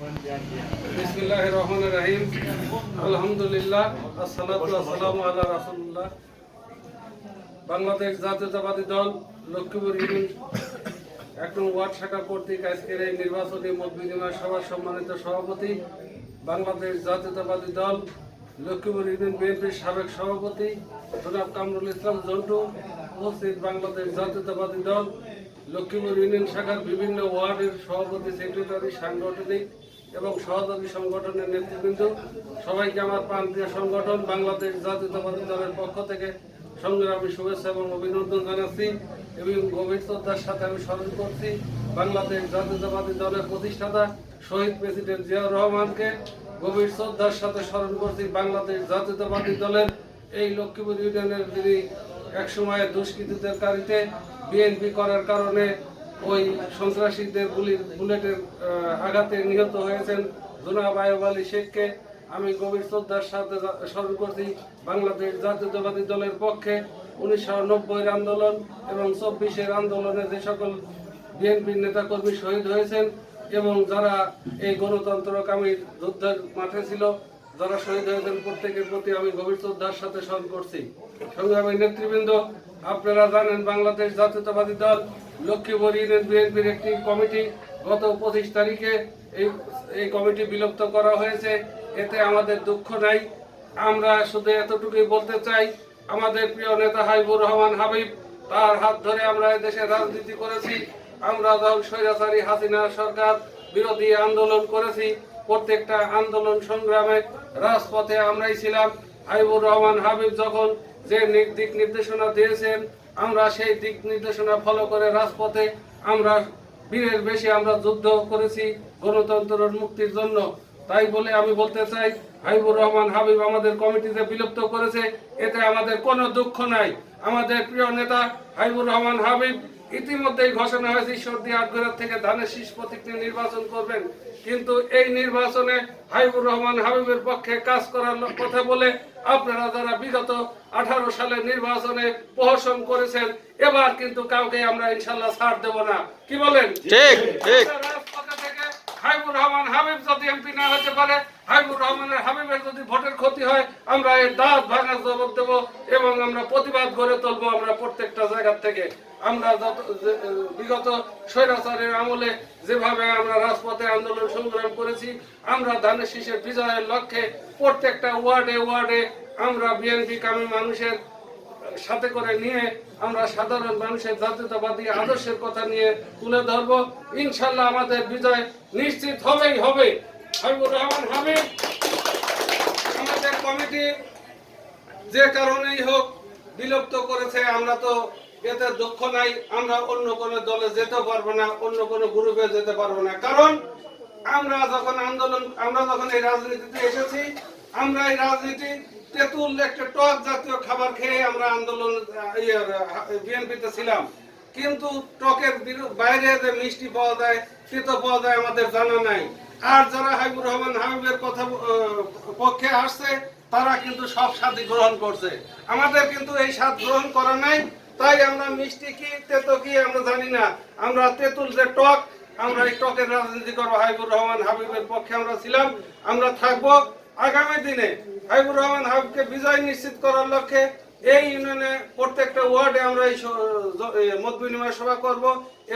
বিসমিল্লাহির রহমানির রহিম। আলহামদুলিল্লাহ, আসসালাতু ওয়াসসালামু আলা রাসূলিল্লাহ। বাংলাদেশ জাতীয়তাবাদী দল লক্ষ্মীপুর ইউনিয়ন ১ নং ওয়ার্ড শাখা কর্তৃক আজকের এই নির্বাচনী মত বিনিময় সভার সম্মানিত সভাপতি, বাংলাদেশ জাতীয়তাবাদী দল লক্ষ্মীপুর ইউনিয়ন বিএনপির সাবেক সভাপতি জনাব কামরুল ইসলাম জন্টু, উপস্থিত বাংলাদেশ জাতীয়তাবাদী দল লক্ষ্মীপুর ইউনিয়ন শাখার বিভিন্ন ওয়ার্ডের সভাপতি, সেক্রেটারি, সাংগঠনিক এবং সহযোগী সংগঠনের নেতৃবৃন্দ, সবাইকে আমার প্রান্তীয় সংগঠন বাংলাদেশ জাতীয়তাবাদী দলের পক্ষ থেকে সংগ্রামী শুভেচ্ছা এবং অভিনন্দন জানাচ্ছি এবং গভীর শ্রদ্ধার সাথে আমি স্মরণ করছি বাংলাদেশ জাতীয়তাবাদী দলের প্রতিষ্ঠাতা শহীদ প্রেসিডেন্ট জিয়াউর রহমানকে। গভীর শ্রদ্ধার সাথে স্মরণ করছি বাংলাদেশ জাতীয়তাবাদী দলের এই লক্ষ্মীপুর ইউনিয়নের যিনি একসময় দুষ্কৃতীদের কারিতে বিএনপি করার কারণে ওই সন্ত্রাসীদের বুলেটের আঘাতে নিহত হয়েছেন জনাব আয়ুব আলী শেখকে আমি গভীর শ্রদ্ধার সাথে স্মরণ করছি। বাংলাদেশ জাতীয়তাবাদী দলের পক্ষে 1990-এর আন্দোলন এবং 24-এর আন্দোলনে যে সকল বিএনপির নেতাকর্মী শহীদ হয়েছেন এবং যারা এই গণতন্ত্রকামী যুদ্ধের মাঠে ছিল, যারা শহীদ হয়েছেন, প্রত্যেকের প্রতি আমি গভীর শ্রদ্ধার সাথে স্মরণ করছি। সংগ্রামী নেতৃবৃন্দ, আপনারা জানেন বাংলাদেশ জাতীয়তাবাদী দল লক্ষ্মীপুর ইউনিয়ন বিএনপির একটি কমিটি গত 25 তারিখে এই কমিটি বিলুপ্ত করা হয়েছে। এতে আমাদের দুঃখ নাই। আমরা শুধু এতটুকুই বলতে চাই, আমাদের প্রিয় নেতা হাবিবুর রহমান হাবিব, তার হাত ধরে আমরা দেশে রাজনীতি করেছি। আমরা যখন স্বৈরাচারী হাসিনা সরকার বিরোধী আন্দোলন করেছি, প্রত্যেকটা আন্দোলন সংগ্রামে রাজপথে আমরাই ছিলাম। হাবিবুর রহমান হাবিব যখন যে দিক নির্দেশনা দিয়েছেন, আমরা সেই দিক নির্দেশনা ফলো করে রাজপথে আমরা বীরের বেশি আমরা যুদ্ধ করেছি গণতন্ত্রের মুক্তির জন্য। তাই বলে আমি বলতে চাই, হাবিবুর রহমান হাবিব আমাদের কমিটিতে বিলুপ্ত করেছে, এতে আমাদের কোনো দুঃখ নাই। আমাদের প্রিয় নেতা হাবিবুর রহমান হাবিব ইতিমধ্যেই ঘোষণা হয়েছে সর্দি আটঘরের থেকে ধানের শীষ প্রতীক নিয়ে নির্বাচন করবেন, কিন্তু এই নির্বাচনে হাবিবুর রহমান হাবিবের পক্ষে কাজ করার কথা বলে আপনারা যারা বিগত 18 সালের নির্বাচনে প্রহসন করেছেন, এবার কিন্তু কাউকে আমরা ইনশাল্লাহ ছাড় দেব না। কি বলেন? ঠিক ঠিক। হাবিবুর রহমান হাবিব যদি এমপি না হতে পারে, হাবিবুর রহমানের হাবিবের যদি ভোটের ক্ষতি হয়, আমরা এই দাঁত ভাঙার জবাব দেবো এবং আমরা প্রতিবাদ গড়ে তুলবো। আমরা প্রত্যেকটা জায়গা থেকে আমরা বিগত স্বৈরাচারের আমলে যেভাবে আমরা রাজপথে আন্দোলন সংগ্রাম করেছি, আমরা ধানের শীষের বিজয়ের লক্ষ্যে প্রত্যেকটা ওয়ার্ডে ওয়ার্ডে আমরা বিএনপি কামী মানুষের সাথে করে নিয়ে আমরা সাধারণ মানুষের জাতীয়তাবাদী আদর্শের কথা নিয়ে তুলে ধরবো। ইনশাল্লাহ আমাদের বিজয় নিশ্চিত হবেই হবে। হাবিবুর রহমান হাবিব আমাদের কমিটি যে কারণেই হোক বিলুপ্ত করেছে, আমরা তো এতে দুঃখ নাই। আমরা অন্য কোনো দলে যেতে পারবো না, অন্য কোনো গ্রুপে যেতে পারবো না, কারণ আমরা যখন এই রাজনীতিতে এসেছি, আমরা এই রাজনীতি তেঁতুল একটা টক জাতীয় খাবার খেয়ে আমরা আন্দোলন বিএনপিতে ছিলাম, কিন্তু টকের বাইরে যে মিষ্টি পাওয়া যায়, তেতো পাওয়া যায় আমাদের জানা নাই। আর যারা হাবিবুর রহমান হাবিবের কথা পক্ষে আসছে, তারা কিন্তু সব স্বাদই গ্রহণ করছে, আমাদের কিন্তু এই স্বাদ গ্রহণ করা নাই। তাই আমরা মিষ্টি কি তেতো কি আমরা জানি না, আমরা তেঁতুল যে টক, আমরা এই টকের রাজনীতি করবো। হাবিবুর রহমান হাবিবের পক্ষে আমরা ছিলাম, আমরা থাকবো। আগামী দিনে হাবিবুর রহমান হাবিবকে বিজয় নিশ্চিত করার লক্ষ্যে এই ইউনিয়নে প্রত্যেকটা ওয়ার্ডে আমরা এই মত বিনিময় সভা করব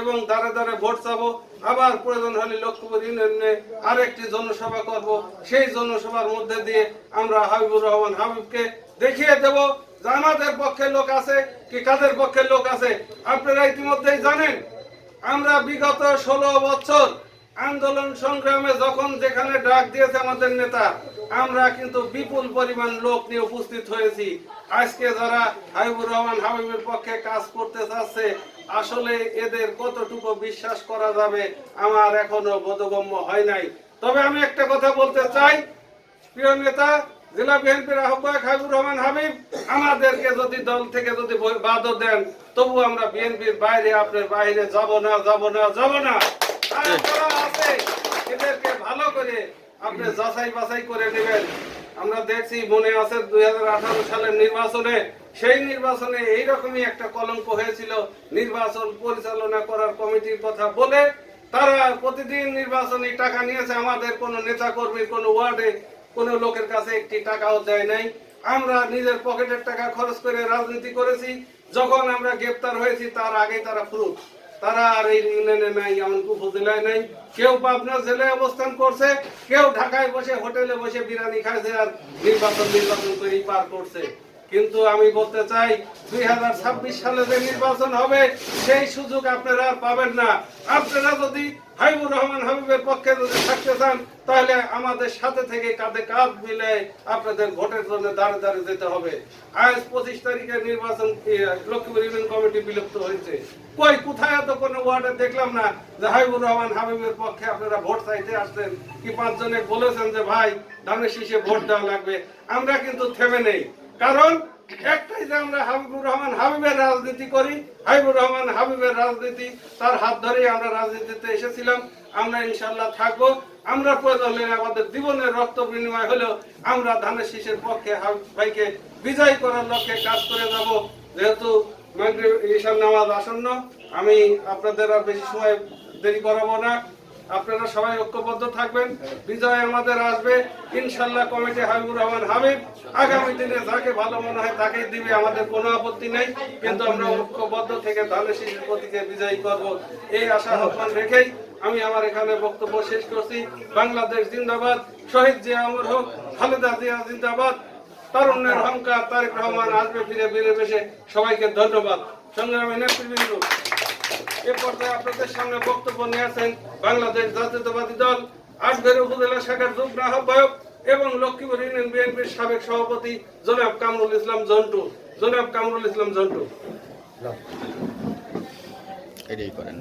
এবং দ্বারে দ্বারে ভোট চাবো। আবার প্রয়োজন হলে লক্ষ্মীপুর ইউনিয়নে আরেকটি জনসভা করব। সেই জনসভার মধ্যে দিয়ে আমরা হাবিবুর রহমান হাবিবকে দেখিয়ে দেব যে আমাদের পক্ষে লোক আছে কি কাদের পক্ষে লোক আছে। আপনারা ইতিমধ্যেই জানেন, আমরা বিগত 16 বছর আন্দোলন সংগ্রামে যখন যেখানে ডাক দিয়েছে আমাদের নেতা, আমরা কিন্তু বিপুল পরিমাণ লোক নিয়ে উপস্থিত হয়েছি। আজকে যারা হাবিবুর রহমান হাবিবের পক্ষে কাজ করতে চাচ্ছে, আসলে এদের কতটুকু বিশ্বাস করা যাবে আমার এখনো বোধগম্য হয় নাই। তবে আমি একটা কথা বলতে চাই, প্রিয় নেতা জেলা বিএনপির আহ্বায়ক হাবিবুর রহমান হাবিব আমাদেরকে যদি দল থেকে যদি বাদও দেন, তবু আমরা বিএনপির বাইরে আপনার বাইরে যাব না, যাব না, যাব না। এদেরকে ভালো করে আপনি যাচাই বাছাই করে নেবেন। আমরা দেখছি, মনে আছে 2018 সালের নির্বাচনে, সেই নির্বাচনে এইরকমই একটা কলঙ্ক হয়েছিল। নির্বাচন পরিচালনা করার কমিটির কথা বলে তারা প্রতিদিন নির্বাচনী টাকা নিয়েছে, আমাদের কোনো নেতা কর্মীর কোনো ওয়ার্ডে কোনো লোকের কাছে একটি টাকাও দেয় নাই। আমরা নিজের পকেটের টাকা খরচ করে রাজনীতি করেছি। যখন আমরা গ্রেপ্তার হয়েছি তার আগে তারা ফুরুত, তারা আর এই ইউনিয়নে নাই, এমনকি উপজেলায় নাই। কেউ পাবনা জেলায় অবস্থান করছে, কেউ ঢাকায় বসে হোটেলে বসে বিরিয়ানি খাইছে আর নির্বাচন করেই পার করছে। কিন্তু আমি বলতে চাই 2026 সালে যে নির্বাচন হবে সেই সুযোগ আপনারা পাবেন না। আপনারা যদি হাবিবুর রহমান হাবিবের পক্ষে যদি থাকতে চান তাহলে আমাদের সাথে থেকে কাঁধে কাঁধ মিলে আপনাদের ভোটের জন্য দাঁড়ে দাঁড়িয়ে যেতে হবে। আজ 25 তারিখের নির্বাচন লক্ষ্মীপুর ইউনিয়ন কমিটি বিলুপ্ত হয়েছে, কই কোথায় তো কোনো ওয়ার্ডে দেখলাম না যে হাবিবুর রহমান হাবিবের পক্ষে আপনারা ভোট চাইতে আসছেন কি 5 জনে বলেছেন যে ভাই ধানের শীষে ভোট দেওয়া লাগবে। আমরা কিন্তু থেমে নেই, কারণ একটাই যে আমরা হাবিবুর রহমান হাবিবের রাজনীতি করি। হাবিবুর রহমান হাবিবের রাজনীতি, তার হাত ধরেই আমরা রাজনীতিতে এসেছিলাম। আমরা ইনশাল্লাহ থাকবো। আমরা প্রয়োজন হলে আমাদের জীবনের রক্ত বিনিময় হলেও আমরা ধানের শীষের পক্ষে হাবিব ভাইকে বিজয় করার লক্ষ্যে কাজ করে যাব। যেহেতু মাগরিব ঈশার নামাজ আসন্ন, আমি আপনাদের আর বেশি সময় দেরি করাবো না। আপনারা সবাই ঐক্যবদ্ধ থাকবেন, বিজয় আমাদের আসবে ইনশাল্লাহ। কমিটি হাবিবুর রহমান হাবিব আগামী দিনে যাকে ভালো মনে হয় তাকেই দিবে, আমাদের কোনো আপত্তি নেই। কিন্তু আমরা ঐক্যবদ্ধ থেকে ধানের শীষের প্রতীকে বিজয়ী করব, এই আশা আহ্বান রেখেই আমি আমার এখানে বক্তব্য শেষ করছি। বাংলাদেশ জিন্দাবাদ, শহীদ জিয়া অমর হোক, খালেদা জিয়া জিন্দাবাদ, তারুণ্যের অহংকার তারেক রহমান আসবে ফিরে ফিরে বেশে। সবাইকে ধন্যবাদ। সংগ্রামী নেতৃবৃন্দ, এ পর্যায়ে আপনাদের সামনে বক্তব্য নিয়ে আসেন বাংলাদেশ জাতীয়তাবাদী দল আটঘরে উপজেলা শাখার যুগ্ম আহ্বায়ক এবং লক্ষ্মীপুর ইউনিয়ন বিএনপির সাবেক সভাপতি জনাব কামরুল ইসলাম জন্টু। জনাব কামরুল ইসলাম জন্টু। এটাই করেন।